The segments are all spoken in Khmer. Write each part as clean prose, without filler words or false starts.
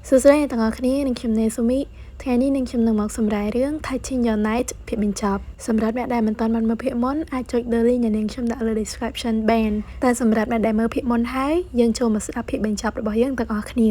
សួស្តីអ្នកទាំងអស់គ្នានឹងខ្ញុំនេសូមីថ្ងៃនេះនឹងខ្ញុំនឹងមកសម្រាយរឿង Touching Your Night ភាគបញ្ចប់សម្រាប់អ្នកដែលមិនទាន់បានមើលភាគមុនអាចចុច The link ដែលខ្ញុំដាក់លើ description បានតែសម្រាប់អ្នកដែលមើលភាគមុនហើយយើងចូលមកស្ដាប់ភាគបញ្ចប់របស់យើងទាំងអស់គ្នា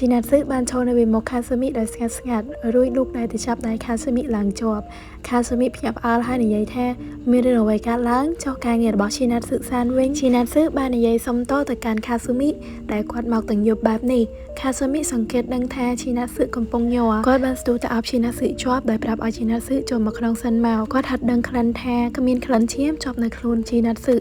ជីណាត់ស៊ឺបានចូលនៅវិមុខខាស៊ូមីដោយស្ងាត់រួចលូកដៃទៅចាប់ដៃខាស៊ូមីឡើងជាប់ខាស៊ូមីភ្ញាក់ផ្អើលហើយនិយាយថាមានរឿងអ្វីកើតឡើងចុះការងាររបស់ជីណាត់ស៊ឺសានវិញជីណាត់ស៊ឺបាននិយាយសុំតទៅកាន់ខាស៊ូមីដែលគាត់មកទាំងយប់បែបនេះខាស៊ូមីសង្កេតដឹងថាជីណាត់ស៊ឺកំពុងញ័រគាត់បានស្ទុះទៅអបជីណាត់ស៊ឺជាប់ដោយប្រាប់ឲ្យជីណាត់ស៊ឺចូលមកក្នុងសិនមកគាត់ហាត់ដឹងក្លិនថាគ្មានក្លិនឈាមជាប់នៅខ្លួនជីណាត់ស៊ឺ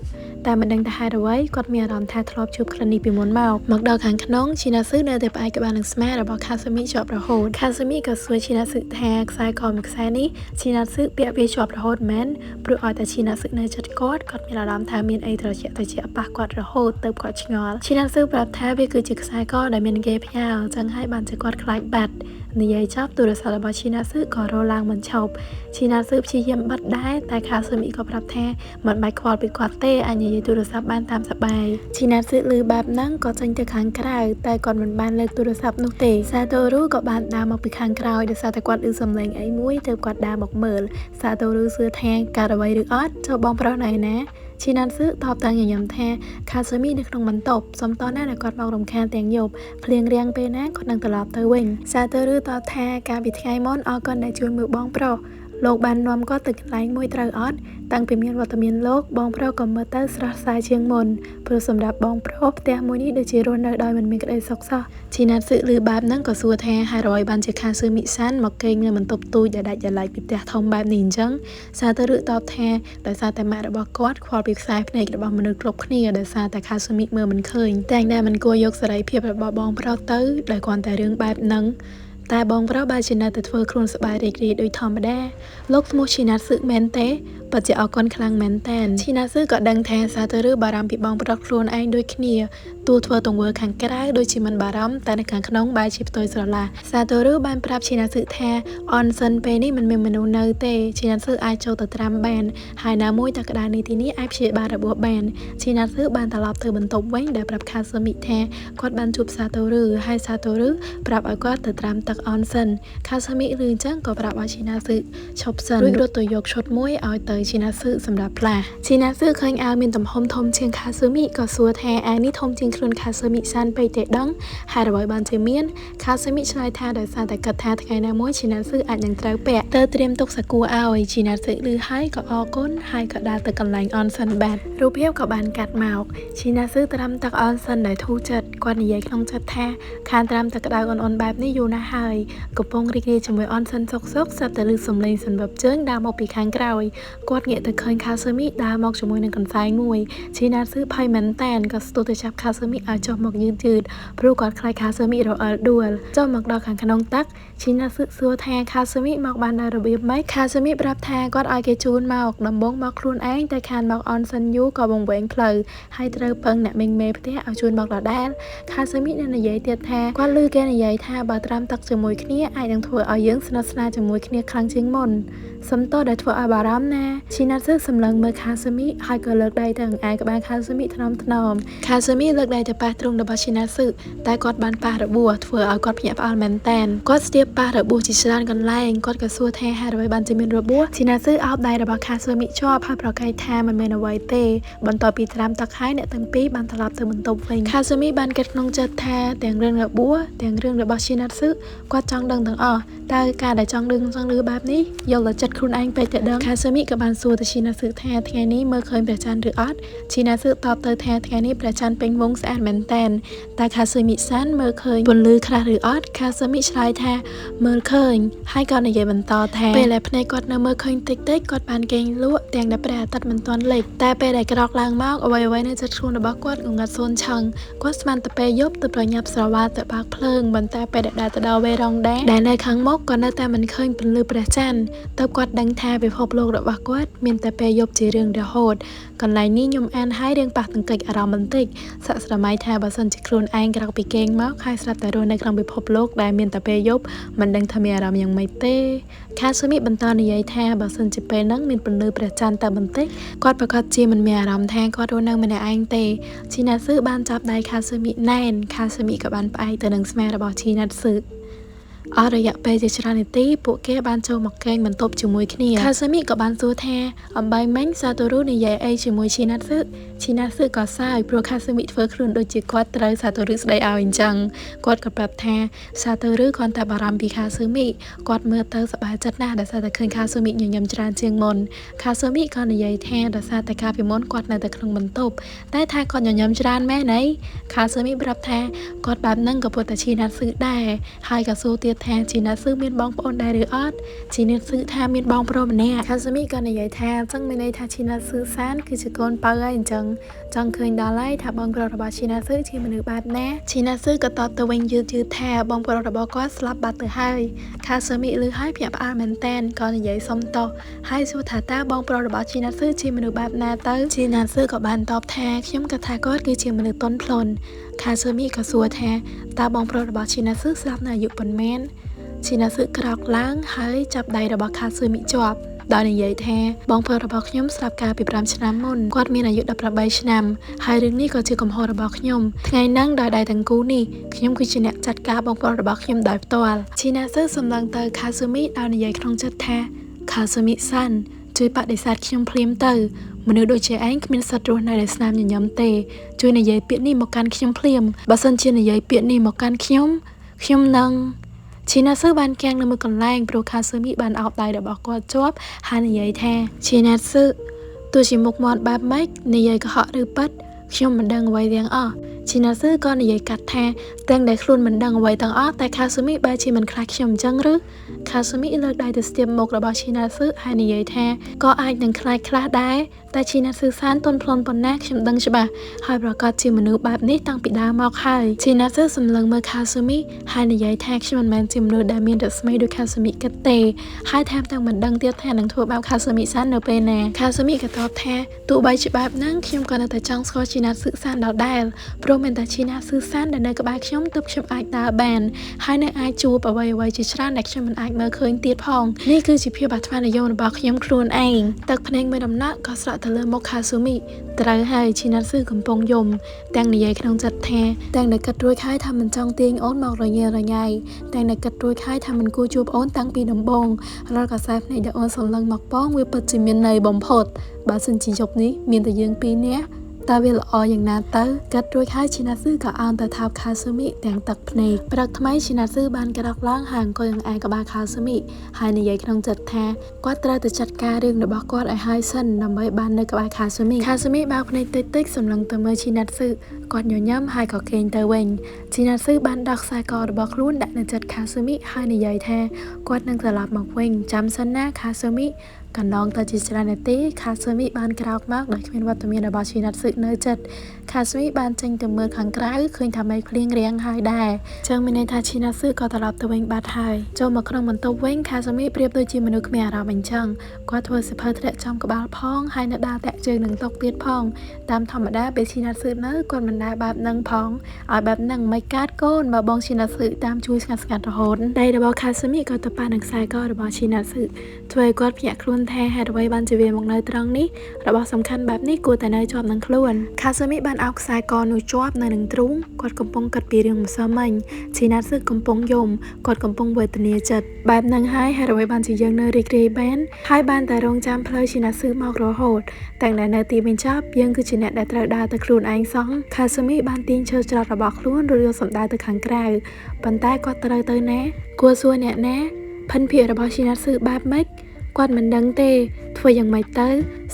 តែមិនដឹងថាហេតុអ្វីគាត់មានអារម្មណ៍ថាធ្លាប់ជួបក្លិននេះពីមុនមកដល់ខាងក្នុងជីណាត់ស៊ឺនៅតែផ្អែកក្បាលនឹងស្មារបស់ខាស៊ូមីជាប់រហូតខាស៊ូមីក៏សួរជីណាត់ស៊ឺថាខ្សែកមួយខ្សែនេះជីណាត់ស៊ឺពាក់វាជាប់រហូតមែនព្រោះឲ្យតែជីណាត់ស៊ឺនៅចិត្តគាត់មានអារម្មណ៍ថាមានអីត្រជាក់ប៉ះគាត់រហូតទៅគាត់ឆ្ងល់ជីណាត់ស៊ឺប្រាប់ថាវាគឺជាខ្សែកដែលមានគេផ្ញើអញ្ចឹងហើយបានជាគាត់ខ្លាចបាត់និយាយចប់ទូរស័ព្ទរបស់ជីណាត់ស៊ឺក៏រឡើងមិនឈប់ជីណាត់ស៊ឺព្យាយាមបិទដែរតែខាស៊ូមីក៏ប្រាប់ថាមិនបាច់ខ្វល់ពីគាត់ទេអាចនិយាយទូរស័ព្ទបានតាមសប្បាយជីណាត់ស៊ឺឮបែបហ្នឹងក៏ចេញទៅខាងក្រៅតែគាត់មិនបានលើកទូរស័ព្ទនោះទេសាតូរូក៏បានដើរមកពីខាងក្រោយដោយសារតែគាត់ឮសំឡេងអីមួយទើបគាត់ដើរមកមើលសាតូរូសួរថាកើតអ្វីឬអត់ចូលបងប្រុសនៅណាជីណាត់ស៊ឺតបតាំងញញឹមថាខាស៊ូមីនៅក្នុងបន្ទប់សុំតណាដែលគាត់មករំខានទាំងយប់ភ្លៀងរាំងពេលណាគាត់នឹងត្រឡប់ទៅវិញសាតូរូតបថាកាលពីថ្ងៃមុនអរគុណដែលជួយមើលបងប្រុសលោកបាននាំគាត់ទៅកន្លែងមួយត្រូវអត់តាំងពីមានវត្តមានលោកបងប្រុសក៏មើលទៅស្រស់ស្រាយជាងមុនព្រោះសម្រាប់បងប្រុសផ្ទះមួយនេះដូចជារស់នៅដោយមិនមានក្តីសុខសោះជីណាត់ស៊ឺឮបែបហ្នឹងក៏សួរថាហេតុអ្វីបានជាខាស៊ូមីសានមកគេងនៅបន្ទប់ទូចដែលដាច់ដោយឡែកពីផ្ទះធំបែបនេះអញ្ចឹងសាតូរូតបថាដោយសារតែម៉ាក់របស់គាត់ខ្វល់ពីខ្សែភ្នែករបស់មនុស្សគ្រប់គ្នាដោយសារតែខាស៊ូមីមើលមិនឃើញតែដែលមិនគួរយកសេរីភាពរបស់បងប្រុសទៅដោយគ្រាន់តែរឿងបែបហ្នឹងតែបងប្រុសបើជានៅតែធ្វើខ្លួនសប្បាយរីករាយដូចធម្មតាលោកឈ្មោះជីណាត់ស៊ឺមែនទេពិតជាអរគុណខ្លាំងមែនតើជីណាត់ស៊ឺក៏ដឹងថាសាតូរូបារម្ភពីបងប្រុសខ្លួនឯងដូចគ្នាទោះធ្វើទង្វើខាងក្រៅដូចជាមិនបារម្ភតែនៅខាងក្នុងបែរជាផ្ទុយស្រឡះសាតូរូបានប្រាប់ជីណាត់ស៊ឺថាអនសិនពេលនេះមិនមានមនុស្សនៅទេជីណាត់ស៊ឺអាចចូលទៅត្រាំបានហើយណាមួយតែក្តៅនេះទីនេះអាចព្យាបាលរបួសបានជីណាត់ស៊ឺបានត្រឡប់ទៅបន្ទប់វិញដែលប្រាប់ខាស៊ូមីថាគាត់បានជួបសាតូរូហើយសាតូរូប្រាប់ឲ្យគាត់ទៅត្រាំទឹកអនសិនខាស៊ូមីឮអញ្ចឹងក៏ប្រាប់ឲ្យជីណាត់ស៊ឺឈប់សិនរួចរត់ទៅយកឈុតមួយឲ្យទៅជីណាត់ស៊ឺសម្រាប់ផ្លាស់ជីណាត់ស៊ឺឃើញអាវមានទំហំធំជាងខាស៊ូមីក៏សួរថាអាវនេះធំជាងខ្លួនខាស៊ូមីសានពេកទេដឹងហើយអ្វីបានជាមានខាស៊ូមីឆ្លើយថាដោយសារតែគិតថាថ្ងៃណាមួយជីណាត់ស៊ឺអាចនឹងត្រូវពាក់ទៅត្រៀមទុកសាគូឲ្យជីណាត់ស៊ឺឮហើយក៏អរគុណហើយក៏ដើរទៅកន្លែងអនសិនបាត់រូបភាពក៏បានកាត់មកជីណាត់ស៊ឺត្រាំទឹកអនសិនដោយធូរចិត្តគាត់និយាយក្នុងចិត្តថាខានត្រាំទឹកក្តៅអនបែបនេះយូរណាស់ហើយកំពុងរីករាយជាមួយអនសិនសុកស្រាប់តែឮសំឡេងសន្លប់ជើងដើរមកពីខាងក្រោយគាត់ងាកទៅឃើញខាស៊ូមីដើរមកជាមួយនឹងកន្សែងមួយជីណាត់ស៊ឺភ័យមែនតែនក៏ស្ទុះទៅចាប់ខាស៊ូមីឲ្យចុះមកយឺតព្រោះគាត់ខ្លាចខាស៊ូមីរអិលដួលចុះមកដល់ខាងក្នុងទឹកជីណាត់ស៊ឺសួរថាខាស៊ូមីមកបានដោយរបៀបម៉េចខាស៊ូមីប្រាប់ថាគាត់ឲ្យគេជូនមកដំបងមកខ្លួនឯងតែខានមកអនសិនយូរក៏វង្វេងផ្លូវហើយត្រូវពឹងអ្នកមីងមេផ្ទះឲ្យជូនមកដដែលខាស៊ូមីនឹងនិយាយទៀតថាគាត់ឮគេនិយាយថាបើត្រាំទឹកជាមួយគ្នាអាចនឹងធ្វើឲ្យយើងស្និទ្ធស្នាលជាមួយគ្នាខ្លាំងជាងមុនសំតដែលធ្វើឲ្យបារម្ភណាជីណាត់ស៊ឺសម្លឹងមើលខាស៊ូមីហើយក៏លើកដៃទៅអង្អែក្បាលខាស៊ូមីថ្នមខាស៊ូមីលើកដៃទៅប៉ះទ្រូងរបស់ជីណាត់ស៊ឺតែគាត់បានប៉ះរបួសធ្វើឲ្យគាត់ភ្ញាក់ផ្អើលមែនតែនគាត់ស្ទាបប៉ះរបួសជាច្រើនកន្លែងគាត់ក៏សួរថាហេតុអ្វីបានជាមានរបួសជីណាត់ស៊ឺអោបដៃរបស់ខាស៊ូមីជាប់ហើយប្រកែកថាមិនមានអ្វីទេបន្ទាប់ពីត្រាំទឹកហើយអ្នកទាំងពីរបានត្រឡប់ទៅបន្ទប់វិញខាស៊ូមីបានគិតក្នុងចិត្តថាទាំងរឿងរបួសទាំងរឿងរបស់ជីណាត់ស៊ឺគាត់ចង់ដឹងទាំងអស់តើការដែលចង់ដឹងចង់ឮបែបនេះយល់ដល់ចិត្តខ្លួនឯងពេកទៅដឹងខាស៊ូមីក៏បានសួរទៅជីណាត់ស៊ឺថាថ្ងៃនេះមើលឃើញព្រះច័ន្ទឬអត់ជីណាត់ស៊ឺតបទៅថាថ្ងៃនេះព្រះច័ន្ទពេញវងស្អាតមែនតែនតែខាស៊ូមីសានមើលឃើញពន្លឺខ្លះឬអត់ខាស៊ូមីឆ្លើយថាមើលឃើញហើយក៏និយាយបន្តថាពេលដែលភ្នែកគាត់នៅមើលឃើញតិចគាត់បានគេងលក់ទាំងដែលព្រះអាទិត្យមិនទាន់លិចតែពេលដែលក្រោកឡើងមកអ្វីនៅចិត្តខ្លួនរបស់គាត់ងងឹតសូនឆឹងគាត់ស្មានតែពេលយប់ទៅប្រញាប់ស្រវាទៅបើកភ្លើងបន្តែពេលដែលដើរទៅដល់វេរ៉ង់ដែលនៅខាងមុខក៏នៅតែមិនឃើញពន្លឺព្រះច័ន្ទទៅគាត់ គាត់ដឹងថាពិភពលោករបស់គាត់មានតែពេលយប់ជារឿងរហូតកន្លែងនេះខ្ញុំអានហើយរឿងប៉ះទង្គិចអារម្មណ៍បន្តិចសាក់ស្រមៃថាបើសិនជាខ្លួនឯងក្រោកពីគេងមកហើយស្រាប់តែរស់នៅក្នុងពិភពលោកដែលមានតែពេលយប់មិនដឹងថាមានអារម្មណ៍យ៉ាងម៉េចទេខាស៊ូមីបន្តនិយាយថាបើសិនជាពេលហ្នឹងមានពន្លឺព្រះច័ន្ទតែបន្តិចគាត់ប្រកាសជាមិនមានអារម្មណ៍ថាគាត់រស់នៅម្នាក់ឯងទេជីណាស៊ឺបានចាប់ដៃខាស៊ូមីណែនខាស៊ូមីក៏បានផ្អែកទៅនឹងស្មារបស់ជីណាស៊ឺអស់រយៈពេលជាច្រើននាទីពួកគេបានចូលមកកេងបន្ទប់ជាមួយគ្នាខាស៊ូមីក៏បានសួរថាអំបីមិញសាតូរូនិយាយអីជាមួយជីណាស៊ឺក៏សើចព្រោះខាស៊ូមីធ្វើខ្លួនដូចជាគាត់ត្រូវសាតូរូស្ដីឲ្យអញ្ចឹងគាត់ក៏ប្រាប់ថាសាតូរូគ្រាន់តែបារម្ភពីខាស៊ូមីគាត់មើលទៅសប្បាយចិត្តណាស់ដែលសារតែឃើញខាស៊ូមីញញឹមច្រើនជាងមុនខាស៊ូមីក៏និយាយថាដោយសារតែកាលពីមុនគាត់នៅតែក្នុងបន្ទប់តែថាគាត់ញញឹមច្រើនមែនអីខាស៊ូមីប្រាប់ថាគាត់បែបហ្នឹងក៏ពុតតែជីណាស៊ឺដែរហើយក៏សួរទៀតថាជីណាស៊ឺមានបងប្អូនដែរឬអត់ជីណាស៊ឺថាមានបងប្រុសម្នាក់ខាស៊ូមីក៏និយាយថាអញ្ចឹងមានន័យថាជីណាស៊ឺសានគឺជាកូនបើហើយអញ្ចឹងចង់ឃើញដល់ហើយថាបងប្រុសរបស់ជីណាស៊ឺជាមនុស្សបែបណាជីណាស៊ឺក៏តបទៅវិញយឺតថាបងប្រុសរបស់គាត់ស្លាប់បាត់ទៅហើយខាស៊ូមីឮហើយភ្ញាក់ផ្អើលមែនតែនក៏និយាយសុំទោសហើយសួរថាតើបងប្រុសរបស់ជីណាស៊ឺជាមនុស្សបែបណាទៅជីណាស៊ឺក៏បានតបថាខ្ញុំក៏ថាគាត់គឺជាមនុស្សទន់ភ្លន់ខាស៊ូមីក៏សួរថាតើបងប្រុសរបស់ជីណាស៊ឺស្លាប់នៅអាយុប៉ុន្មានជីណាស៊ឺក្រោកឡើងហើយចាប់ដៃរបស់ខាស៊ូមីជាប់ដោយនិយាយថាបងប្រុសរបស់ខ្ញុំស្លាប់កាលពី5ឆ្នាំមុនគាត់មានអាយុ18ឆ្នាំហើយរឿងនេះក៏ជាកំហុសរបស់ខ្ញុំថ្ងៃហ្នឹងដោយដៃទាំងគូនេះខ្ញុំគឺជាអ្នកចាត់ការបងប្រុសរបស់ខ្ញុំដោយផ្ទាល់ជីណាស៊ឺសម្លឹងទៅខាស៊ូមីដោយនិយាយក្នុងចិត្តថាខាស៊ូមីសាន់ជួយបដិសេធខ្ញុំភ្លាមទៅមនុស្សដូចជាឯងគ្មានសិទ្ធិរស់នៅដែលស្នាមញញឹមទេជួយនិយាយពាក្យនេះមកកាន់ខ្ញុំភ្លាមបើសិនជានិយាយពាក្យនេះមកកាន់ខ្ញុំនឹងជីណាស៊ឺបានគាំងនៅមួយកន្លែងព្រោះខាស៊ូមីបានអោបដៃរបស់គាត់ជាប់ហើយនិយាយថាជីណាស៊ឺទោះជាមុខមាត់បែបម៉េចនិយាយកុហកឬប៉ិតខ្ញុំមិនដឹងអ្វីទាំងអស់ជីណាស៊ឺក៏និយាយកាត់ថាទាំងដែលខ្លួនមិនដឹងអ្វីទាំងអស់តែខាស៊ូមីបែរជាមិនខ្លាចខ្ញុំអញ្ចឹងឬខាស៊ូមីលើកដៃទៅស្ទាបមុខរបស់ជីណាស៊ឺហើយនិយាយថាក៏អាចនឹងខ្លាចខ្លះដែរតែជីណាស៊ឺសានទន់ភ្លន់ប៉ុណ្ណាខ្ញុំដឹងច្បាស់ហើយប្រកាសជាមនុស្សបែបនេះតាំងពីដើមមកហើយជីណាស៊ឺសម្លឹងមើលខាស៊ូមីហើយនិយាយថាខ្ញុំមិនមែនជាមនុស្សដែលមានរស្មីដូចខាស៊ូមីគិតទេហើយថែមទាំងមិនដឹងទៀតថានឹងធ្វើបាបខាស៊ូមីសាននៅពេលណាខាស៊ូមីក៏តបថាទោះបីជាបែបហ្នឹងខ្ញុំក៏នៅតែចង់ស្គាល់ជីណាស៊ឺសានដដែលព្រោះមានតែជីណាស៊ឺសានដែលនៅក្បែរខ្ញុំទើបខ្ញុំអាចដើរបានហើយនៅអាចជួបអ្វីៗជាច្រើនដែលខ្ញុំមិនអាចមើលឃើញទៀតផងនេះគឺជាភាពអាត្មានិយមរបស់ខ្ញុំខ្លួនឯងទឹកភ្នែកមួយដំណក់ក៏ស្រក់ទៅលើមុខខាស៊ូមីត្រូវហើយជីណាស៊ឺកំពុងយំទាំងនិយាយក្នុងចិត្តថាទាំងដែលគិតរួចហើយថាមិនចង់ទាញអូនមករញ៉េរញ៉ៃទាំងដែលគិតរួចហើយថាមិនគួរជួបអូនតាំងពីដំបូងរាល់កសែភ្នែកដែលអូនសម្លឹងមកបងវាពិតជាមានន័យបំផុតបើសិនជាយប់នេះមានតែយើងពីរនាក់តើវាល្អយ៉ាងណាទៅកាត់រួចហើយជីណាស៊ឺក៏អោនទៅថោកខាស៊ូមីទាំងទឹកភ្នែកព្រឹកថ្មីជីណាស៊ឺបានក្រោកឡើងហើយអង្គុយនឹងឯក្បាលខាស៊ូមីហើយនិយាយក្នុងចិត្តថាគាត់ត្រូវទៅចាត់ការរឿងរបស់គាត់ឲ្យហើយសិនដើម្បីបាននៅក្បែរខាស៊ូមីបើកភ្នែកតិចសម្លឹងទៅមើលជីណាស៊ឺគាត់ញញឹមហើយក៏គេងទៅវិញជីណាស៊ឺបានដោះខ្សែករបស់ខ្លួនដាក់នៅចិត្តខាស៊ូមីហើយនិយាយថាគាត់នឹងត្រឡប់មកវិញចាំសិនណាខាស៊ូមីកណ្ដងទៅជាច្រើននាទីខាស៊ូមីបានក្រោកមកដោយគ្មានវត្តមានរបស់ជីណាស៊ឺនៅចិត្តខាស៊ូមីបានចេញទៅមើលខាងក្រៅឃើញថាមេឃភ្លៀងរាំងហើយដែរចឹងមានន័យថាជីណាស៊ឺក៏ត្រឡប់ទៅវិញបាត់ហើយចូលមកក្នុងបន្ទប់វិញខាស៊ូមីប្រៀបដូចជាមនុស្សគ្មានអារម្មណ៍អញ្ចឹងគាត់ធ្វើសិភៅធ្លាក់ចំក្បាលផងហើយនៅដើរតាក់ជើងនឹងតុទៀតផងតាមធម្មតាពេលជីណាស៊ឺនៅគាត់មិនដែរបែបហ្នឹងផងឲ្យបែបហ្នឹងមិនកាត់កូនបើបងជីណាស៊ឺតាមជួយស្ងាត់រហូតដៃរបស់ខាស៊ូមីក៏ទៅប៉ះនឹងខ្សែករបស់ជីណាស៊ឺធ្វើឲ្យគាត់ភ្ញាក់ខ្លួនថាហេតុអ្វីបានជាវាមកនៅត្រង់នេះរបស់សំខាន់បែបនេះគួរតែនៅជាប់នឹងខ្លួនខាស៊ូមីបានអោបខ្សែកនោះជាប់នៅនឹងទ្រូងគាត់កំពុងគិតពីរឿងម្សិលមិញជីណាស៊ឺកំពុងយំគាត់កំពុងវេទនាចិត្តបែបហ្នឹងហើយហេតុអ្វីបានជាយើងនៅរីករាយបានហើយបានតែរងចាំផ្លូវជីណាស៊ឺមករហូតតែនៅទីបញ្ចប់យើងគឺជាអ្នកដែលត្រូវដើរទៅខ្លួនឯងសោះខាស៊ូមីបានទាញឈើច្រត់របស់ខ្លួនរួចយកសម្ដៅទៅខាងក្រៅប៉ុន្តែគាត់ត្រូវទៅណាគួរសួរអ្នកណាភិនភាគរបស់ជីណាស៊ឺបែបម៉េចគាត់មិនដឹងទេធ្វើយ៉ាងម៉េចទៅ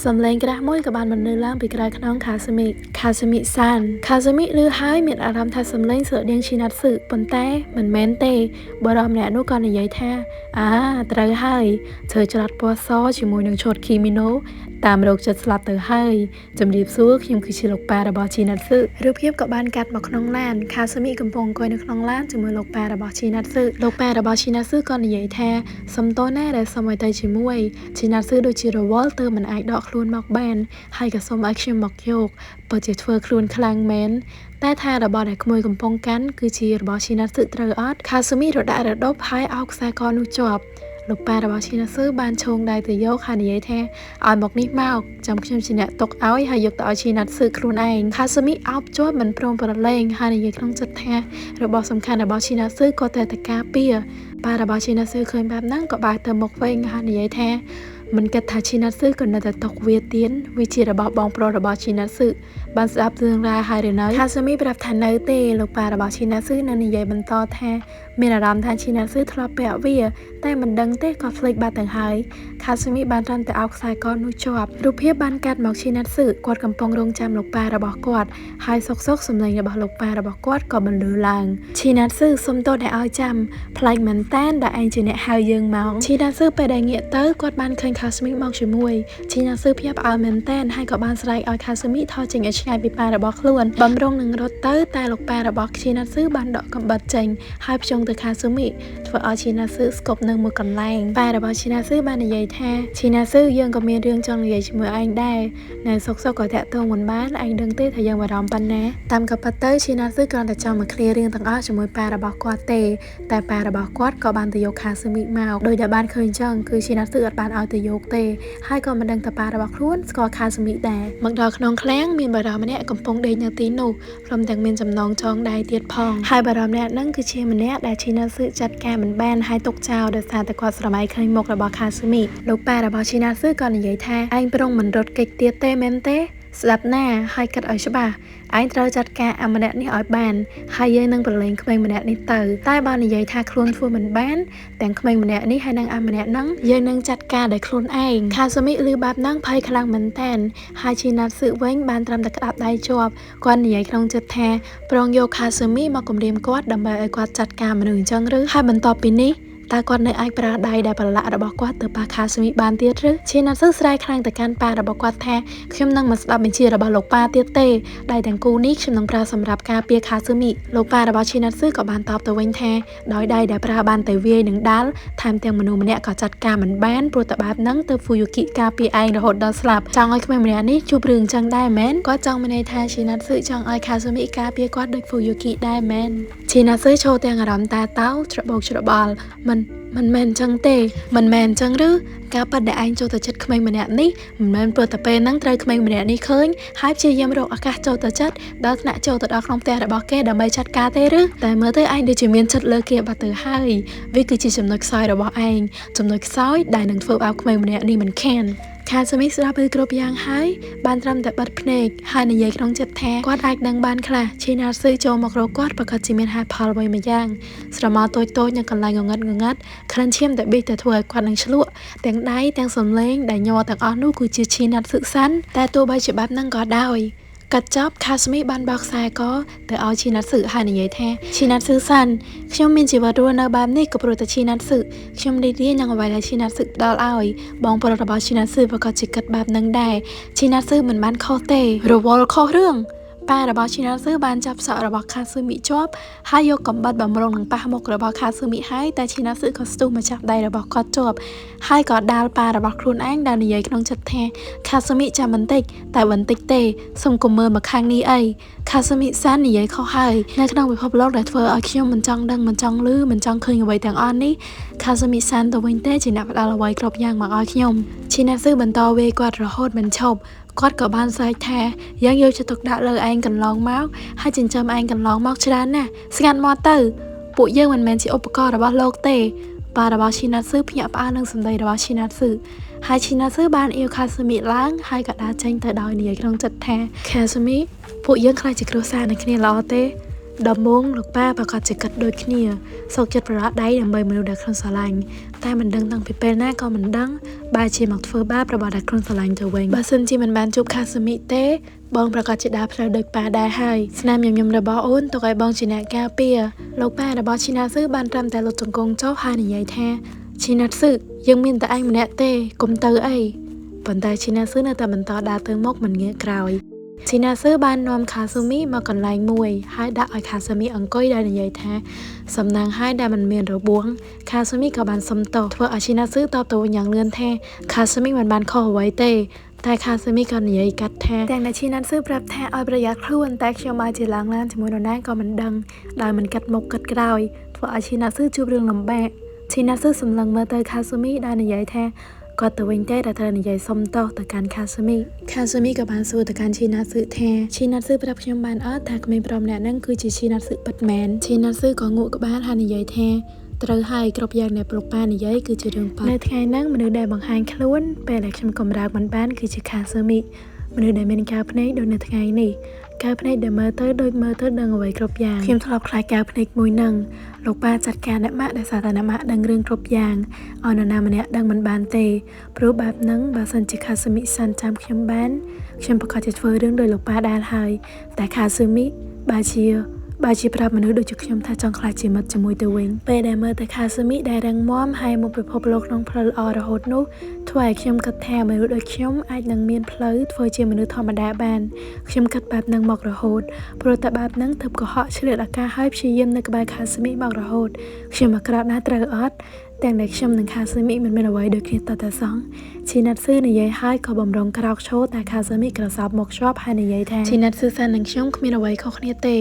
សំឡេងក្រាស់មួយក៏បានបន្លឺឡើងពីក្រៅខ្នងខាស៊ូមីសានខាស៊ូមីឮហើយមានអារម្មណ៍ថាសំឡេងស្រដៀងឈីណាត់ស៊ឺប៉ុន្តែមិនមែនទេបរិមម្នាក់នោះក៏និយាយថាត្រូវហើយធ្វើច្រត់ពណ៌សជាមួយនឹងឈុតគីមីណូតាមរោគចិត្តស្លាប់ទៅហើយជំរាបសួរខ្ញុំគឺជាលោកប៉ារបស់ឈីណាត់ស៊ឺរូបភាពក៏បានកាត់មកក្នុងឡានខាស៊ូមីកំពុងអង្គុយនៅក្នុងឡានជាមួយលោកប៉ារបស់ឈីណាត់ស៊ឺលោកប៉ារបស់ឈីណាត់ស៊ឺក៏និយាយថាសំទោសណាដែលសូមឲ្យទៅជាមួយឈីណាត់ស៊ឺដូចជារវល់ទើបមិនអាចដកខ្លួនមកបានហើយក៏សូមឲ្យខ្ញុំមកយកពិតជាធ្វើខ្លួនខ្លាំងមែនតែថារបស់ដែលក្មួយកំពុងកាន់គឺជារបស់ឈីណាត់ស៊ឺត្រូវអត់ខាស៊ូមីរដាក់រដប់ហើយអោបខ្សែកនោះជាប់លោកប៉ារបស់ឈីណាស៊ឺបានឈោងដៃទៅយកហើយនិយាយថាឲ្យមកនេះមកចាំខ្ញុំជាអ្នកទុកឲ្យហើយយកទៅឲ្យឈីណាត់ស៊ឺខ្លួនឯងខាស៊ូមីអោបជាប់មិនព្រមប្រឡែងហើយនិយាយក្នុងចិត្តថារបស់សំខាន់របស់ឈីណាស៊ឺក៏តែតការពារប៉ារបស់ឈីណាស៊ឺឃើញបែបហ្នឹងក៏បែរទៅមុខវិញហើយនិយាយថាមិនគិតថាឈីណាត់ស៊ឺក៏នៅតែຕົកវាទៀនវាជារបស់បងប្រុសរបស់ឈីណាត់ស៊ឺបានស្ដាប់រឿងរ៉ាវហើយឬនៅខាស៊ូមីប្រាប់ថានៅទេលោកប៉ារបស់ឈីណាស៊ឺនៅនិយាយបន្តថាមានអារម្មណ៍ថាឈីណាស៊ឺធ្លាប់ពាក់វាតែមិនដឹងទេក៏ភ្លេចបាត់ទៅហើយខាស៊ូមីបានត្រឹមតែអោបខ្សែកនោះជាប់រូបភាពបានកាត់មកឈីណាត់ស៊ឺគាត់កំពុងរងចាំលោកប៉ារបស់គាត់ហើយសុកសំឡេងរបស់លោកប៉ារបស់គាត់ក៏បន្លឺឡើងឈីណាត់ស៊ឺសុំទោសដែលឲ្យចាំប្លែកមែនតែនដែលឯងជាអ្នកហៅយើងមកឈីណាត់ស៊ឺពេលដែលងាកទៅគាត់បានឃើញខាស៊ូមីមកជាមួយឈីណាស៊ឺភ្ញាក់ផ្អើលមែនតែនហើយក៏បានស្រែកឲ្យខាស៊ូមីថយចេញឲ្យឆ្ងាយពីប៉ារបស់ខ្លួនបំរុងនឹងរត់ទៅតែលោកប៉ារបស់ឈីណាត់ស៊ឺបានដកកំបិតចេញហើយភ្ជង់ទៅខាស៊ូមីធ្វើឲ្យឈីណាស៊ឺស្គប់នៅមួយកន្លែងប៉ារបស់ឈីណាស៊ឺបាននិយាយថាឈីណាស៊ឺយើងក៏មានរឿងចង់និយាយជាមួយឯងដែរនៅសុកក៏តាក់ទងមិនបានឯងដឹងទេថាយើងបារម្ភប៉ុណ្ណាតាមក៏ប៉ុន្តែឈីណាស៊ឺគ្រាន់តែចង់មកឃ្លារឿងទាំងអស់ជាមួយប៉ារបស់គាត់ទេតែប៉ារបស់គាត់ក៏បានទៅយកខាស៊ូមីមកដោយដែលបានឃើញចឹងគឺឈីណាស៊ឺអត់បានឲ្យទៅយកទេហើយក៏មិនដឹងថាប៉ារបស់ខ្លួនស្គាល់ខាស៊ូមីដែរមកដល់ក្នុងឃ្លាំងមានបារម្ភម្នាក់កំពុងដេកនៅទីនោះព្រមទាំងមានចំណងចងដៃទៀតផងហើយបារម្ភម្នាក់ហ្នឹងគឺជាម្នាក់ដែលឈីណាស៊ឺចាត់ការមិនបានហើយទុកចោលដោយសារតែគាត់ស្រមៃឃើញមុខរបស់ខាស៊ូមីលោកប៉ារបស់ឈីណាស៊ឺក៏និយាយថាឯងប្រុងមិនរត់គេចទៀតទេមែនទេស្ដាប់ណាហើយគិតឲ្យច្បាស់ឯងត្រូវចាត់ការអាម្នាក់នេះឲ្យបានហើយយើងនឹងប្រឡែងក្មេងម្នាក់នេះទៅតែបើនិយាយថាខ្លួនធ្វើមិនបានទាំងក្មេងម្នាក់នេះហើយនឹងអាម្នាក់ហ្នឹងយើងនឹងចាត់ការដោយខ្លួនឯងខាស៊ូមីឮបែបហ្នឹងភ័យខ្លាំងមែនតែនហើយឈីណាត់ស៊ឺវិញបានត្រឹមតែក្តាប់ដៃជាប់គាត់និយាយក្នុងចិត្តថាប្រងយកខាស៊ូមីមកគំរាមគាត់ដើម្បីឲ្យគាត់ចាត់ការមនុស្សអញ្ចឹងឬហើយបន្ទាប់ពីនេះតើគាត់នៅអាចប្រើដៃដែលប្រឡាក់របស់គាត់ទៅប៉ាខាស៊ូមីបានទៀតឬឈីណាត់ស៊ឺស្រែកខ្លាំងទៅកាន់ប៉ារបស់គាត់ថាខ្ញុំនឹងមិនស្ដាប់បញ្ជារបស់លោកប៉ាទៀតទេដៃទាំងគូនេះខ្ញុំនឹងប្រើសម្រាប់ការពារខាស៊ូមីលោកប៉ារបស់ឈីណាត់ស៊ឺក៏បានតបទៅវិញថាដោយដៃដែលប្រើបានតែវាយនឹងដាល់ថែមទាំងមនុស្សម្នាក់ក៏ចាត់ការមិនបានព្រោះតែបែបហ្នឹងទៅហ្វូយូគីការពារឯងរហូតដល់ស្លាប់ចង់ឲ្យក្មេងម្នាក់នេះជួបរឿងចឹងដែរមែនគាត់ចង់មានន័យថាឈីណាត់ស៊ឺចង់ឲ្យខាស៊ូមីការពារគាត់ដូចហ្វូយូគីដែរមែនឈីណាត់ស៊ឺឈរទាំងអារម្មណ៍តាតោច្របូកច្របល់មិនមែនចឹងទេមិនមែនចឹងឬការប៉ັດដែលឯងចូលទៅចិត្តក្មេងម្នាក់នេះមិនមែនព្រោះតែពេលហ្នឹងត្រូវក្មេងម្នាក់នេះឃើញហើយព្យាយាមរកឱកាសចូលទៅចិត្តដល់ថ្នាក់ចូលទៅដល់ក្នុងផ្ទះរបស់គេដើម្បីចាត់ការទេឬតែមើលទៅឯងដូចជាមានចិត្តលើគេបាត់ទៅហើយវាគឺជាចំណុចខ្សោយរបស់ឯងចំណុចខ្សោយដែលនឹងធ្វើឲ្យក្មេងម្នាក់នេះមិនខានខាស៊ូមីស្ដាប់ឮគ្រប់យ៉ាងហើយបានត្រឹមតែបិទភ្នែកហើយនិយាយក្នុងចិត្តថាគាត់អាចដឹងបានខ្លះឈីណាត់ស៊ឺចូលមករកគាត់ប្រកាសជាមានហេតុផលអ្វីមួយយ៉ាងស្រមោលតូចៗនៅកន្លែងងងឹតក្លិនឈាមតែប៊ីតែធ្វើឲ្យគាត់នឹងឆ្លក់ទាំងដៃទាំងសំឡេងដែលញ័រទាំងអស់នោះគឺជាឈីណាត់ស៊ឺសាន់តែទោះបីជាបែបហ្នឹងក៏ដោយកាត់ចប់ខាស៊ូមីបានបោកខ្សែកទៅឲ្យឈីណាត់ស៊ឺហើយនិយាយថាឈីណាត់ស៊ឺសាន់ខ្ញុំមានជីវិតរស់នៅបែបនេះក៏ព្រោះតែឈីណាត់ស៊ឺខ្ញុំរីករាយនឹងអ្វីដែលឈីណាត់ស៊ឺផ្ដល់ឲ្យបងប្រុសរបស់ឈីណាត់ស៊ឺក៏ជាគិតបែបហ្នឹងដែរឈីណាត់ស៊ឺមិនបានខុសទេរវល់ខុសរឿងប៉ារបស់ឈីណាត់ស៊ឺបានចាប់សក់របស់ខាស៊ូមីជាប់ហើយយកកំបិតបំរុងនឹងប៉ះមុខរបស់ខាស៊ូមីហើយតែឈីណាត់ស៊ឺក៏ស្ទុះមកចាប់ដៃរបស់គាត់ជាប់ហើយក៏ដាល់ប៉ារបស់ខ្លួនឯងដែលនិយាយក្នុងចិត្តថាខាស៊ូមីចាំបន្តិចតែបន្តិចទេសុំកុំមើលមកខាងនេះអីខាស៊ូមីសាននិយាយខុសហើយនៅក្នុងពិភពលោកដែលធ្វើឲ្យខ្ញុំមិនចង់ដឹងមិនចង់ឮមិនចង់ឃើញអ្វីទាំងអស់នេះខាស៊ូមីសានទៅវិញទេជាអ្នកផ្ដល់អ្វីគ្រប់យ៉ាងមកឲ្យខ្ញុំឈីណាត់ស៊ឺបន្តវេគាត់រហូតមិនឈប់គាត់ក៏បានស្រែកថាយើងយកចិត្តទុកដាក់លើឯងកន្លងមកហើយចិញ្ចឹមឯងកន្លងមកច្រើនណាស់ស្ងាត់មកទៅពួកយើងមិនមែនជាឧបករណ៍របស់លោកទេប៉ារបស់ឈីណាត់ស៊ឺភ្ញាក់ផ្អើលនឹងសម្ដីរបស់ឈីណាត់ស៊ឺហើយឈីណាត់ស៊ឺបានអៀវខាស៊ូមីឡើងហើយក៏ដើរចេញទៅដោយនិយាយក្នុងចិត្តថាខាស៊ូមីពួកយើងខ្លាចជាគ្រួសារនឹងគ្នាល្អទេ ដំបងលោកប៉ាប្រកាសជាកាត់ដូចគ្នាសោកចិត្តប្រឡាក់ដៃដើម្បីមនុស្សដែលខ្លួនស្រឡាញ់តែមិនដឹងតាំងពីពេលណាក៏មិនដឹងបែរជាមកធ្វើបាបរបស់ដែលខ្លួនស្រឡាញ់ទៅវិញបើសិនជាមិនបានជួបខាស៊ូមីទេបងប្រកាសជាដើរផ្លូវដូចប៉ាដែរហើយស្នាមញញឹមរបស់អូនទុកឲ្យបងជាអ្នកការពារលោកប៉ារបស់ឈីណាស៊ឺបានត្រឹមតែលុតចង្គង់ចុះហើយនិយាយថាឈីណាស៊ឺយើងមានតែឯងម្នាក់ទេកុំទៅអីប៉ុន្តែឈីណាស៊ឺនៅតែបន្តដើរទៅមុខមិនងាកក្រោយឈីណាស៊ឺបាននាំខាស៊ូមីមកកន្លែងមួយហើយដាក់ឲ្យខាស៊ូមីអង្គុយដោយនិយាយថាសំណាងហើយដែលមិនមានរបួសខាស៊ូមីក៏បានសុំទោសធ្វើឲ្យឈីណាស៊ឺតបទៅយ៉ាងលឿនថាខាស៊ូមីមិនបានខុសអ្វីទេតែខាស៊ូមីក៏និយាយកាត់ថាទាំងអ្នកឈីណាស៊ឺប្រាប់ថាឲ្យប្រយ័ត្នខ្លួនតែខ្ញុំអាចជាឡើងឡានជាមួយនរណាក៏មិនដឹងដោយមិនកាត់មុខកាត់ក្រោយធ្វើឲ្យឈីណាស៊ឺជួបរឿងលំបាកឈីណាស៊ឺសម្លឹងមើលទៅខាស៊ូមីដែលនិយាយថាគាត់ទៅវិញទេដែលត្រូវនិយាយសុំទោសទៅកាន់ខាស៊ូមីក៏បានសួរទៅកាន់ឈីណាស៊ឺថាឈីណាស៊ឺប្រាប់ខ្ញុំបានអត់ថាក្មេងប្រុសម្នាក់ហ្នឹងគឺជាឈីណាស៊ឺពិតមែនឈីណាស៊ឺក៏ងក់ក្បាលហើយនិយាយថាត្រូវហើយគ្រប់យ៉ាងដែលប្រុសប៉ានិយាយគឺជារឿងប៉ានៅថ្ងៃហ្នឹងមនុស្សដែលបង្ហាញខ្លួនពេលដែលខ្ញុំកំរើកមិនបានគឺជាខាស៊ូមីមនុស្សដែលមានកៅភ្នែកដូចនៅថ្ងៃនេះកៅភ្នែកដែលមើលទៅដូចមើលទៅដឹងអ្វីគ្រប់យ៉ាងខ្ញុំធ្លាប់ខ្លាចកៅភ្នែកមួយហ្នឹងលោកប៉ាចាត់ការអ្នកម៉ាក់ដែលសារតែអ្នកម៉ាក់ដឹងរឿងគ្រប់យ៉ាងឲ្យនរណាម្នាក់ដឹងមិនបានទេព្រោះបែបហ្នឹងបើសិនជាខាស៊ូមីសាន់ចាំខ្ញុំបានខ្ញុំប្រកាសជាធ្វើរឿងដោយលោកប៉ាដែរហើយតែខាស៊ូមីបើជាប្រាប់មនុស្សដូចជាខ្ញុំថាចង់ខ្លាចជាមិត្តជាមួយទៅវិញពេលដែលមើលទៅខាស៊ូមីដែលរឹងមាំហើយមកពិភពលោកក្នុងផ្លូវល្អរហូតនោះធ្វើឲ្យខ្ញុំគិតថាមនុស្សដូចខ្ញុំអាចនឹងមានផ្លូវធ្វើជាមនុស្សធម្មតាបានខ្ញុំគិតបែបហ្នឹងមករហូតព្រោះតែបែបហ្នឹងទើបកុហកឆ្លៀតឱកាសហើយព្យាយាមនៅក្បែរខាស៊ូមីមករហូតខ្ញុំអាក្រក់ណាស់ត្រូវអត់ទាំងដែលខ្ញុំនិងខាស៊ូមីមិនមានអ្វីដូចគ្នាតតែសោះឈីណាត់ស៊ឺនិយាយហើយក៏បំរុងក្រោកឈរតែខាស៊ូមីក្រសោបមកជាប់ហើយនិយាយថាឈីណាត់ស៊ឺសាននិងខ្ញុំគ្មានអ្វីខុសគ្នាទេ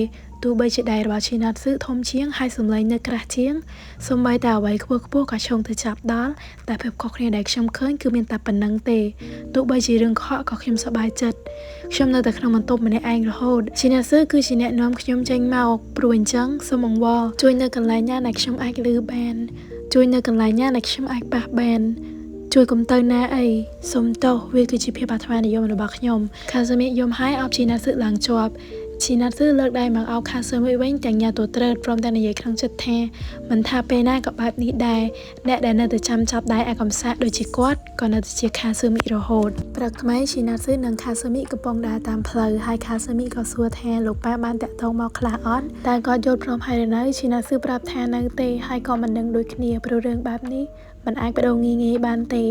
ទោះបីជាដៃរបស់ឈីណាត់ស៊ឺធំជាងហើយសម្លេងនៅក្រាស់ជាងសូម្បីតែអ្វីខ្ពស់ក៏ឆុងទៅចាប់ដល់តែភាពខុសគ្នាដែលខ្ញុំឃើញគឺមានតែប៉ុណ្្នឹងទេទោះបីជារឿងខកក៏ខ្ញុំសប្បាយចិត្តខ្ញុំនៅតែក្នុងបន្ទប់ម្នាក់ឯងរហូតឈីណាត់ស៊ឺគឺជាអ្នកនាំខ្ញុំចេញមកព្រោះអញ្ចឹងសូមអង្វរជួយនៅកន្លែងណាដែលខ្ញុំអាចលឺបានជួយនៅកន្លែងណាដែលខ្ញុំអាចប៉ះបានជួយកុំទៅណាអីសុំទោសវាគឺជាភាពអាត្មានិយមរបស់ខ្ញុំខាស៊ូមីយំហើយអបឈីណាត់ស៊ឺឡើងជាប់ឈីណាត់ស៊ឺលើកដៃមកអោបខាស៊ូមីវិញទាំងញ៉ាំទៅត្រើតព្រមទាំងនិយាយក្នុងចិត្តថាមិនថាពេលណាក៏បែបនេះដែរអ្នកដែលនៅតែចាំចាប់ដៃអាកំសាកដូចជាគាត់ក៏នៅតែជាខាស៊ូមីរហូតព្រឹកក្មេងឈីណាត់ស៊ឺនិងខាស៊ូមីកំពុងដើរតាមផ្លូវហើយខាស៊ូមីក៏សួរថាលោកប៉ាបានតាក់ទងមកខ្លះអត់តែគាត់យល់ព្រមហើយនៅឈីណាត់ស៊ឺប្រាប់ថានៅទេហើយក៏មិនដឹងដូចគ្នាព្រោះរឿងបែបនេះមិនអាចបដូរងាយបានទ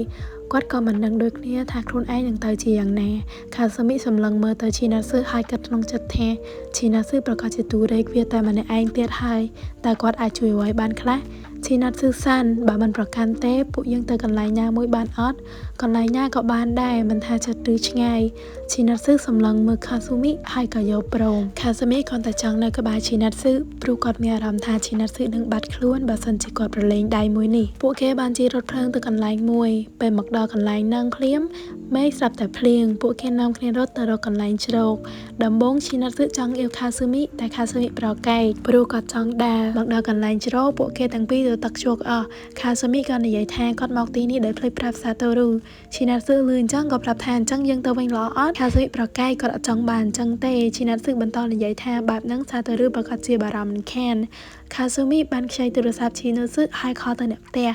េគាត់ក៏មិនដឹងដូចគ្នាថាខ្លួនឯងនឹងទៅជាយ៉ាងណាខាស៊ូមីសម្លឹងមើលទៅឈីណាត់ស៊ឺហើយគិតក្នុងចិត្តថាឈីណាត់ស៊ឺប្រកាសជាទូរែកវាតែម្នាក់ឯងទៀតហើយតែគាត់អាចជួយអ្វីបានខ្លះឈីណាត់ស៊ឺសានបើមិនប្រកាន់ទេពួកយើងទៅកន្លែងណាមួយបានអត់កន្លែងណាក៏បានដែរមិនថាជិតឬឆ្ងាយឈីណាត់ស៊ឺសម្លឹងមើលខាស៊ូមីហើយក៏យកព្រមខាស៊ូមីគាត់តែចង់នៅក្បែរឈីណាត់ស៊ឺព្រោះគាត់មានអារម្មណ៍ថាឈីណាត់ស៊ឺនឹងបាត់ខ្លួនបើសិនជាគាត់ប្រឡែងដៃមួយនេះពួកគេបានជិះរថភ្លើងទៅកន្លែងមួយពេលមកដល់កន្លែងហ្នឹងភ្លាមមេឃស្រាប់តែភ្លៀងពួកគេនាំគ្នារត់ទៅរកកន្លែងជ្រោកដំបូងឈីណាត់ស៊ឺចង់អៀវខាស៊ូមីតែខាស៊ូមីប្រកែកព្រោះគាត់ចង់ដើរមកដល់កន្លែងជ្រោកពួកគេទាំងពីរទៅទឹកជោកអស់ខាស៊ូមីក៏និយាយថាគាត់មកទីនេះដោយភ្លេចប្រាប់សាតូរូឈីណាត់ស៊ឺលឺអញ្ចឹងក៏ប្រាប់ថាអញ្ចឹងយើងទៅវិញល្អអត់ខាស៊ូមីប្រកែកគាត់អត់ចង់បានអញ្ចឹងទេឈីណាត់ស៊ឺបន្តនិយាយថាបែបហ្នឹងសាតូរូប្រកាសជាបារម្ភមិនខានខាស៊ូមីបានខ្ចីទូរស័ព្ទឈីណាត់ស៊ឺហើយខលទៅអ្នកផ្ទះ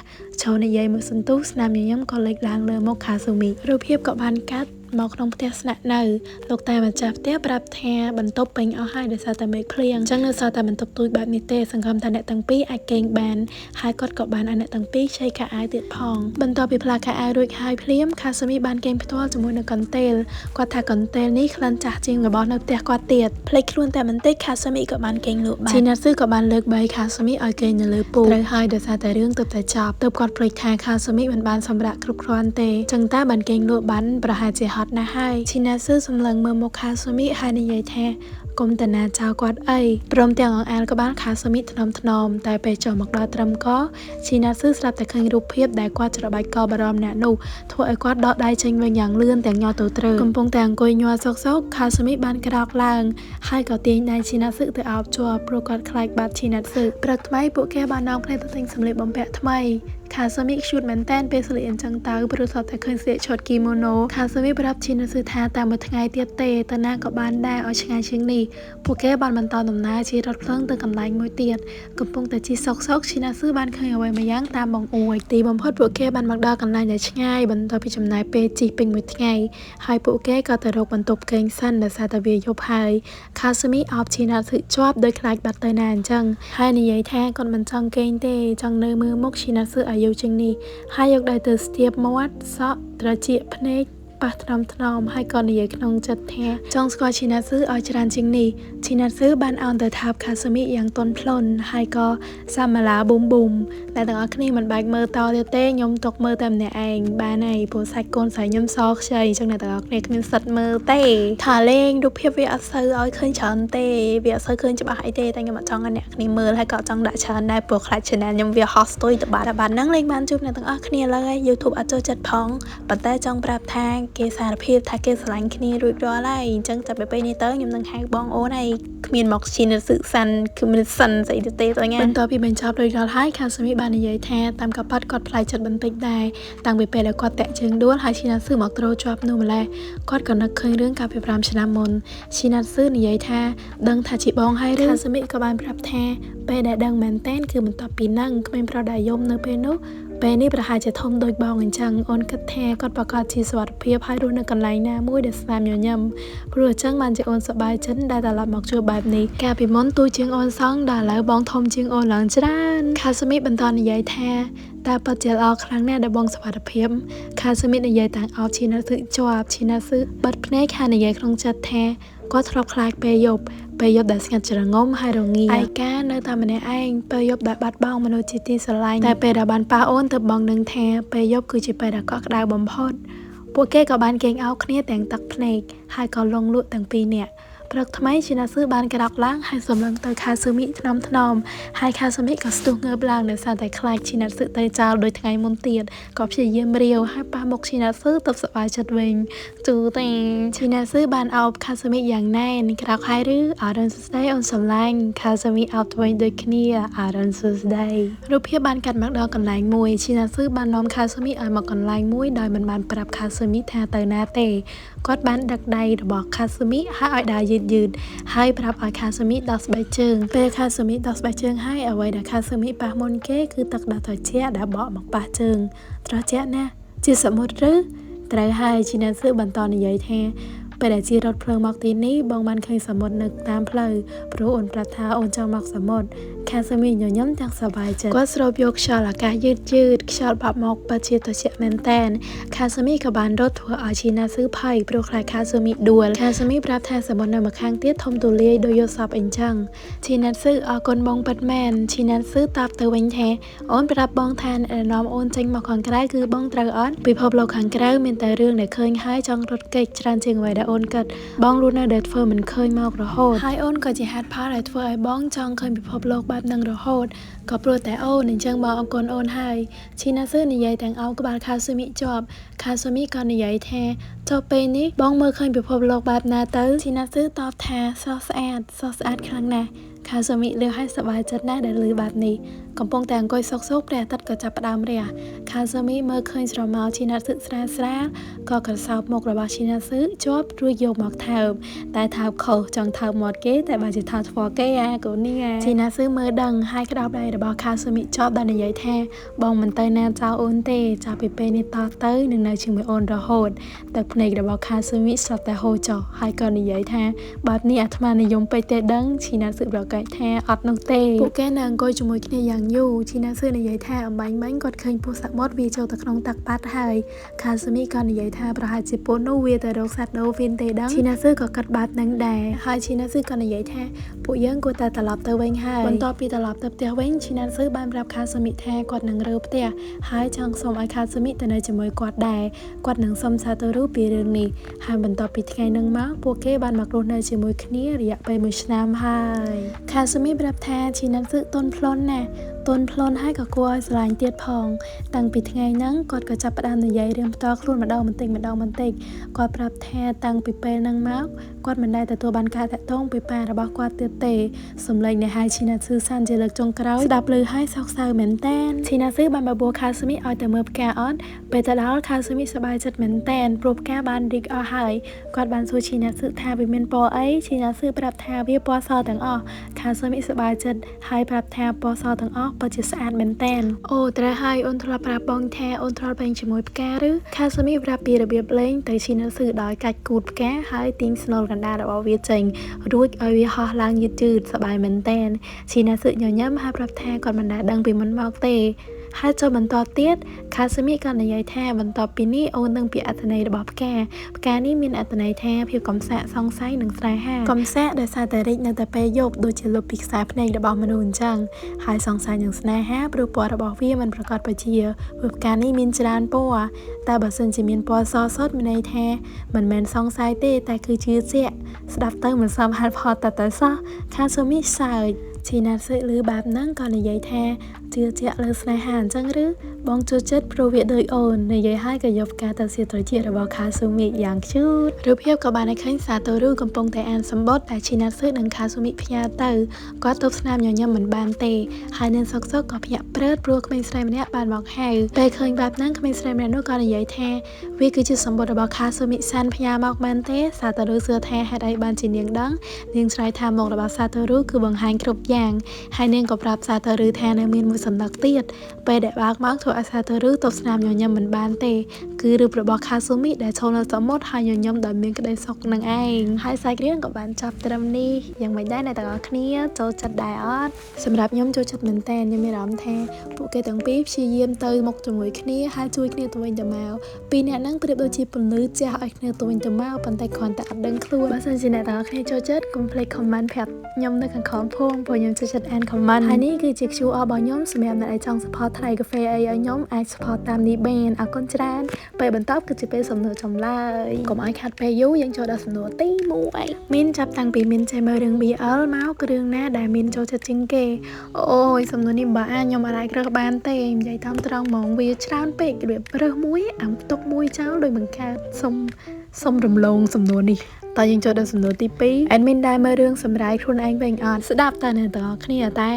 ចូលនិយាយមួយសន្ទុះស្នាមញញឹមក៏លេចឡើងលើមុខខាស៊ូមីរូបភាពក៏បានកាត់មកក្នុងផ្ទះស្នាក់នៅលោកតាម្ចាស់ផ្ទះប្រាប់ថាបន្ទប់ពេញអស់ហើយដោយសារតែមេឃភ្លៀងអញ្ចឹងនៅសល់តែបន្ទប់ទូចបែបនេះទេសង្ឃឹមថាអ្នកទាំងពីរអាចគេងបានហើយគាត់ក៏បានឲ្យអ្នកទាំងពីរខ្ចីខោអាវទៀតផងបន្ទាប់ពីផ្លាខោអាវរួចហើយភ្លាមខាស៊ូមីបានគេងផ្ទាល់ជាមួយនឹងកន្ទេលគាត់ថាកន្ទេលនេះក្លិនចាស់ជាងរបស់នៅផ្ទះគាត់ទៀតភ្លេចខ្លួនតែបន្តិចខាស៊ូមីក៏បានគេងលក់បានឈីណាត់ស៊ឺក៏បានលើកបីខាស៊ូមីឲ្យគេងនៅលើពូត្រូវហើយដោយសារតែរឿងទើបតែចប់ទើបគាត់ភ្លេចថាខាស៊ូមីមិនបានសម្រាកគ្រប់គ្រាន់ទេចឹងតាបានគេងលក់បានប្រហែលជាហត់ណាស់ហើយឈីណាត់ស៊ឺសម្លឹងមើលមុខខាស៊ូមីហើយនិយាយថាគុំតាណាចៅគាត់អីព្រមទាំងអង្អែលក៏បានខាស៊ូមីថ្នមតែពេលចុះមកដល់ត្រឹមកឈីណាត់ស៊ឺស្រាប់តែឃើញរូបភាពដែលគាត់ច្របាច់កបារម្ភអ្នកនោះធ្វើឲ្យគាត់ដកដៃចេញវិញយ៉ាងលឿនទាំងញ័រទៅត្រូវកំពុងតែអង្គុយញ័រសោកខាស៊ូមីបានក្រោកឡើងហើយក៏ទាញដៃឈីណាត់ស៊ឺទៅអោបជាប់ព្រោះគាត់ខ្លាចបាត់ឈីណាត់ស៊ឺព្រឹកថ្មីពួកគេបាននាំគ្នាទៅទិញសម្លៀកបំពាក់ថ្មី คาสมิชุดมันแต้นเป็นสลีอันจังตาบริษัทแต่เคยเสียช็อตกิโมโนคาสมิปรับชินสุธาตามมาทั้งไงเตียเตตนากับบ้านได้เอาชงายเชียงนี่พวกแกบ้านมันตอนดำน้าชีรถเพลิงเติมกำไรมวยเตียดกำปงแต่ชีซอกชินาซื้อบ้านเคยเอาไว้มาย่างตามบองอวยตีบอมพอดพวกแกบ้านมักดากันไรอย่าชงายบรรทอพิจำนายเปจีเป็นมวยทั้งไงให้พวกแกก็แต่รกบรรทบเก่งสั้นแต่ซาตาเวียยบหายคาสมิออฟชินาสึชอบโดยคลายบัตเตอร์นานจังให้ในยัยแท้ก่อนมันจังเก่งเตจังเนื้อมือมกชินาสึอายุจังนี่ให้ยกได้เตอร์สเตียบมาวัดซะตระเจียพเนกปะถนอมให้ก่อนในยัยขนมจัดแท้จงสกอชินาซึออยจรันจิงนี่ชินาซึบ้านเอาแต่ทับคาสมิอย่างต้นพลนให้ก็ซามาลาบุมและต่างอักนี่มันแบกมือต่อเต้ยมตกมือเต็มเนี่ยเองบ้านในโพสายโกนสายยมซอกเฉยจังในต่างอักนี่คือสัตว์มือเต้ถาเล่งดูเพียบเวียซื้ออ้อยเคยฉันเต้เวียซื้อเคยจะมาให้เต้แต่ยังมาจังกันเนี่ยนี่มือให้ก็จังได้ฉันได้ปวดคลายชนะยมเวียฮอสตุยแต่บ้านนั่งเล่นบ้านจุบในต่างอักนี่เลยยูทูบอัจฉริยะพองปัตเต้จังปราบทางเกษาเพียบทักเกสลังคณีรูปดออะไรจังจะไปในเตอร์ยมตังหางบองโอในมีนหมอกชินสื่อสันคือมันสันใส่เตตัวเงี้ยเป็นตัวพี่เป็นชอบโดยเราให้คาสมิบานในยัยแท้ตามกับปัดกอดพลายจัดบันทึกได้ต่างไปแล้วกอดแตะเชิงด้วนหายชินัทซื่อหมอกโตรจอบนูมาแล้วกอดก่อนนักเคยเรื่องการไปพรามชนะมนชินัทซื่อในยัยแท้ดังถาจิบองให้เรื่องคาสมิกับบานปรับแท้ไปได้ดังแมนเต้นคือมันต่อปีนั่งก็เป็นเพราะได้ยมเนเปนุเปนี่ประหารจะทมโดยบองอันจังออนคัดแท้กอดประกาศชีสวัสดิ์เพียบให้รู้ในกันไหลหน้ามุ้ยเดสแลมยำเพื่อจังมันจะออนสบายฉันได้แต่ละหมอกจูบแบบนี้แกปีมอนตัวเชียงออนซังด่าแล้วบองทมเชียงออนหลังจานคาสมิบันตอนในยัยแท้แต่ปัจเจลครั้งแน่ได้บองสวัสดิ์เพียบคาสมิในยัยต่างเอาชินาซึจวบชินาซึบัดเพเนคาในยัยครองจัดแท้ก็ทรอบคลายเปยบได้สังเกตจะงมให้เราเงียไอ้แก่เนื้อตามันเองเปยบได้บัดบ้องมโนจิตติสลายแต่เปดาบันปาโอนเติบบองหนึ่งแทเปยบคือจิเปดาก็กระดาบอมพอดพวกแกกับบานเก่งเอาเครียดแต่งตักเพลงให้ก่อนลงลุแต่งปีเนี่ยปรักทำไมชินาซื้อบานกระดักล้างให้สมลังเตยคาซึมิถนอมให้คาซึมิกับสตูเงือบลางในซาแต่คลายชินาซื้อเตยเจ้าโดยไงมนเตียดกอบเฉียเยี่ยมเรียวให้ปาบกชินาซื้อตับสบายจัดเวงจูเตงชินาซื้อบานเอาคาซึมิอย่างแน่นกระดักให้หรืออารันสุดได้ออนสำลังคาซึมิเอาตัวโดยคเนียอารันสุดได้รูปเพียบานกัดมักดอกันไหลมวยชินาซื้อบานน้อมคาซึมิเอามากันไหลมวยโดยมันบานปรับคาซึมิแทนเตยนาเตกอดบานดักใดบอกคาซึมิให้ออยดายืดให้ปรับอาคาสมิดัสใบเชิงเปคาสมิดัสใบเชิงให้เอาไว้ดักคาสมิปะมนเก้คือตักดาตอเจียดาเบาะมักปะเชิงตรเจียนะจีสมุดหรือไตรให้ชินันซื้อบันตอนในยัยแท้ไปได้จีรถเพลิงมักตีนี้บางมันเคยสมุดนึกตามเพลย์พระอนประทาอนจังมักสมุดคาสมิย่ย่ำจังสบายใจก็สรบยกชาลากายืดชาลปับมอกปะเชียตัวเชียแมนแตนคาสมิกับบานรถทัวอาชินาซื้อไผ่โปรคลายคาสมิดวลคาสมิปรับแทนสมุดนำมาค้างเตี้ยทมตัวเลี้ยโดยโยซับเอ็นจังชินันซื้ออากนบองปัดแมนชินันซื้อตับเตวินแทอ้อนปรับบองแทนน้อมโอนจังมาของกระไรคือบองตราอ้อนไปพบโลขังกระไรมีแต่เรื่องในเคยให้จังรถเกิดจรันเชียงไว้ได้โอนกัดบองรู้นะเด็ดเฟอร์มันเคยมากระโหดให้อ้นก็จะฮัดพาไรเฟอร์ไอ้บ้องจังเคยไปพบโลกแบบนังระโหดก็โปรแต่โอ้หนึ่งจังบองเอากนโอนให้ชินาซื้อในใหญ่แต่งเอากบาลคาซึมิจอบคาซึมิก่อนในใหญ่แท้จบไปนี้บ้องเมื่อเคยไปพบโลกแบบนาเตอร์ชินาซื้อตอบแท้ซอสแอดครั้งน่ะคาซึมิเลือกให้สบายจัดหน้าได้หรือแบบนี้กำปองแต่งก้อยซอกแต่ตัดก็จับดามเรียคาซึมิเมื่อเคยสรมาชินาซึสระก็กระสอบหมกระบาชินาซึจอบด้วยโยหมอกเทิมแต่ทับเขาจังทับหมดเก๋แต่บาจิทับฟอเก๋กูนี่ไงชินาซึเมื่อดังให้กระดาบได้ระบาคาซึมิจอบดันในใหญ่แท้บองมันเตยแนวเจ้าโอนเตจะไปเป็นในตาเตยหนึ่งในชิงไม่โอนระโหดแต่ในระบาคาซึมิสัตแต่โหจ่อให้ก่อนในใหญ่แท้แบบนี้อาตมานิยมไปเตดังชินาซึเราไก่แท้อัดนกเตพวกแกนางก้อยจมูกในอย่างอยู่ชินาซึในใหญ่แท้บังกดเคยผู้สักมดวีโจตะครองตักปัดให้คาซึมิก่อนในใหญ่แท้ประหารจิปโปโนเวียแต่โรคสัตว์โดฟินเตดังชินาซึก็กัดบาดนังแดให้ชินาซึก่อนในใหญ่แท้ผู้ยังกูแต่ตลับเตเวงให้บนต่อปีตลับเตเตียเวงชินาซึบ้านรับคาซึมิแท้กดหนังเรือเตียให้จังสมอาคาซึมิแต่ในจมูกกดแดกดหนังสมซาโตรุปีเรื่องนี้ให้บนต่อปีไงนังมาพวกเก้บ้านมักรุนในจมูกนี้ระยะไปมือชนามให้คาซึมิรับแท้ชินาซึต้นพลนแน่ต តនផ្លន់ឲ្យក៏គួរឲ្យស្រឡាញ់ទៀតផងតាំងពីថ្ងៃហ្នឹងគាត់ក៏ចាប់ផ្ដើមនិយាយរឿងផ្ទាល់ខ្លួនម្ដងបន្តិចគាត់ប្រាប់ថាតាំងពីពេលហ្នឹងមកគាត់មិនដែលទទួលបានការតាក់ទងពីប៉ារបស់គាត់ទៀតទេសម្លេងនៃហៃឈីណាស៊ឺសានជាលើកចុងក្រោយស្ដាប់ឮឲ្យសោកសៅមែនតើឈីណាស៊ឺបានបបួលខាស៊ូមីឲ្យទៅមើលផ្កាអត់ពេលទៅដល់ខាស៊ូមីសប្បាយចិត្តមែនតើព្រោះផ្កាបានរីកអស់ហើយគាត់បានសួរឈីណាស៊ឺថាវាមានពណ៌អីឈីណាស៊ឺប្រាប់ថាវាពណ៌សទាំងអស់ខាស៊ូមីសប្បាយចិត្តហើយប្រាប់ថាពណ៌សទាំងអស់ពិតជាស្អាតមែនតើអូត្រូវហើយអូនធ្លាប់ប្រាប់បងថាអូនធ្លាប់លេងជាមួយផ្កាឬខាស៊ូមីប្រាប់ពីរបៀបលេងទៅឈីណាស៊ឺដោយកាច់គូតផ្កាហើយទាញស្នូលកណ្ដាលរបស់វាចេញរួចឲ្យវាហោះឡើងយឺតសប្បាយមែនតើឈីណាស៊ឺញញឹមហើយប្រាប់ថាគាត់មិនដែលដឹងពីមុនមកទេហើយចូលបន្តទៀតខាស៊ូមីក៏និយាយថាបន្តពីនេះអូននឹងពីអត្ថន័យរបស់ផ្កានេះមានអត្ថន័យថាភាពកំសាកសង្ស័យនិងស្នេហាកំសាកដែលសារតែរិចនៅតែពេលយប់ដូចជាលុបពីខ្សែភ្នែករបស់មនុស្សអញ្ចឹងហើយសង្ស័យនិងស្នេហាព្រោះពណ៌របស់វាមិនប្រកបប្រជាព្រោះផ្កានេះមានច្រើនពណ៌តែបើសិនជាមានពណ៌សសុទ្ធមានន័យថាមិនមែនសង្ស័យទេតែគឺជឿជាក់ស្ដាប់ទៅមិនសមហេតុផលតែសោះខាស៊ូមីសើចឈីណាស៊ឺឮបែបហ្នឹងក៏និយាយថាជឿជាក់លើស្នេហាអញ្ចឹងឬបងចូលចិត្តព្រោះវាដូចអូននិយាយហើយក៏យកផ្កាទៅសៀត្រជារបស់ខាស៊ូមីយ៉ាងឈឺតរូបភាពក៏បានឲ្យឃើញសាតូរូកំពុងតែអានសម្បត្តិដែលឈីណាស៊ឺនិងខាស៊ូមីផ្ញើទៅគាត់ទប់ស្នាមញញឹមមិនបានទេហើយនៅសុកក៏ភ្ញាក់ព្រឺតព្រោះក្មេងស្រីម្នាក់បានមកហៅពេលឃើញបែបហ្នឹងក្មេងស្រីម្នាក់នោះក៏និយាយថាវាគឺជាសម្បត្តិរបស់ខាស៊ូមីសានផ្ញើមកមែនទេសាតូរូសួរថាហេតុអីបានជានាងដឹងនាងឆ្លើយថាមុខរបស់សាតូរូគឺបង្ហាញគ្រប់យ៉ាងហើយនាងក៏ប្រាប់សាតូរូថានៅមានមួយសំណឹកទៀតពេលដែលបើកមកធ្វើឲ្យសាតូរូទប់ស្នាមញញឹមមិនបានទេគឺរូបរបស់ខាស៊ូមីដែលឈរនៅសមុទ្រហើយញញឹមដោយមានក្តីសុខនឹងឯងហើយសាច់រឿងក៏បានចប់ត្រឹមនេះយ៉ាងមិនដែរអ្នកទាំងអស់គ្នាចូលចិត្តដែរអត់សម្រាប់ខ្ញុំចូលចិត្តមែនតើខ្ញុំមានអារម្មណ៍ថាពួកគេទាំងពីរព្យាយាមទៅមុខជាមួយគ្នាហើយជួយគ្នាទៅវិញទៅមកពីរអ្នកហ្នឹងប្រៀបដូចជាពន្លឺជះឲ្យគ្នាទៅវិញទៅមកប៉ុន្តែគ្រាន់តែអត់ដឹងខ្លួនបើសិនជាអ្នកទាំងអស់គ្នាចូលចិត្តកុំភ្លេច comment ប្រាប់ខ្ញុំនៅខាងក្រោមផងព្រោះខ្ញុំចូលចិត្តអាន comment ហើយនេះគឺជា QR របស់ខ្ញុំសម្រាប់អ្នកដែលចង់ support ថ្លៃកាហ្វេអីឲ្យខ្ញុំអាច support តាមនេះបានអរគុណច្រើនពេលបន្តគឺជាពេលសំណួរចម្លើយកុំឲ្យខាត់ពេលយូរយើងចូលដល់សំណួរទី1មានចាប់តាំងពីមានចេះមើលរឿង BL មករឿងណាដែលមានចូលចិត្តជាងគេអូយសំណួរនេះបើខ្ញុំអាចរើសបានទេនិយាយតាមត្រង់ហ្មងវាច្រើនពេករបៀបរើសមួយអាំទុកមួយចោលដោយបង្កើតសុំរំលងសំណួរនេះតើយើងចូលដល់សំណួរទី2 admin ដែលមើលរឿងសម្រាប់ខ្លួនឯងវិញអត់ស្ដាប់តែអ្នកទាំងអស់គ្នាតែ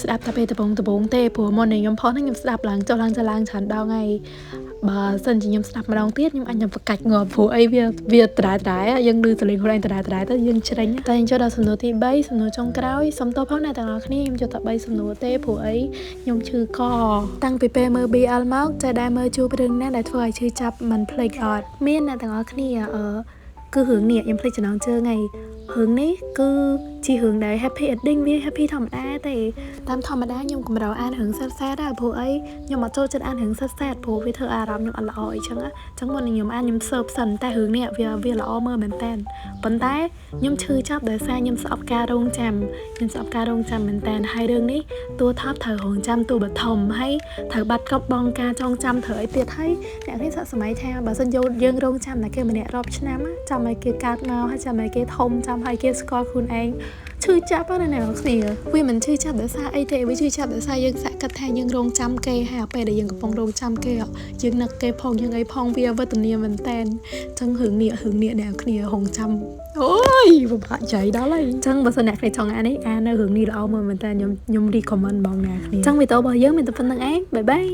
ស្ដាប់តែពេលដំបងទេព្រោះមុននេះខ្ញុំផុសខ្ញុំស្ដាប់ឡើងចុះឡើងច្រើនដងហើយបើសិនជាខ្ញុំស្ដាប់ម្ដងទៀតខ្ញុំអាចខ្ញុំប្រកាច់ងាប់ព្រោះអីវាត្រែយើងឮសលេងខ្លួនឯងត្រែទៅយើងច្រេញតែយើងចូលដល់សំណួរទី3សំណួរចុងក្រោយសុំទោសផងអ្នកទាំងអស់គ្នាខ្ញុំចូលតែ3សំណួរទេព្រោះអីខ្ញុំឈឺកតាំងពីពេលមើល BL មកតែដែលមើលជួបរឿងណាដែលធ្វើឲ្យឈឺចាប់មិនភ្លេចអត់មានអ្នកទាំងអស់គ្នាគឺរឿងនេះខ្ញុំភ្លេចចំណងជើងហើយរឿងនេះគឺជារឿងដែល happy ending វា happy ធម្មតាទេតាមធម្មតាខ្ញុំកម្រអានរឿងsadដែរព្រោះអីខ្ញុំអត់ចូលចិត្តអានរឿងsadព្រោះវាធ្វើអារម្មណ៍ខ្ញុំអត់ល្អអីចឹងមុនខ្ញុំអានខ្ញុំសើបសិនតែរឿងនេះវាល្អមើលមែនតើប៉ុន្តែខ្ញុំឈឺចាប់ដោយសារខ្ញុំស្អប់ការរងចាំមែនតើហើយរឿងនេះតួថប់ត្រូវរងចាំតួបឋមហើយត្រូវបាត់កប់បងការចងចាំត្រូវអីទៀតហើយអ្នកនេះសក់សម័យថាបើសិនយើងរងចាំតែគេម្នាក់រាប់ឆ្នាំចាំឲ្យគេកើតមកហើយចាំឲ្យគេធំចាំឲ្យគេស្គាល់ខ្លួនឯងឈឺចាប់ណាអ្នកនរគ្នាវាមិនឈឺចាប់ដោយសារអីទេវាឈឺចាប់ដោយសារយើងសាក់គិតថាយើងរងចាំគេហើយពេលដែលយើងកំពុងរងចាំគេយើងនឹកគេផងយើងអីផងវាវេទនាមែនតែនចឹងរឿងនេះអ្នកគ្នារងចាំអូយពិបាកใจដល់ហើយចឹងបើសិនអ្នកគ្នាចង់អាននេះអាននៅរឿងនេះល្អមើលមែនតែខ្ញុំ recommend បងអ្នកគ្នាចឹងវីដេអូរបស់យើងមានតែប៉ុណ្្នឹងឯងបាយបាយ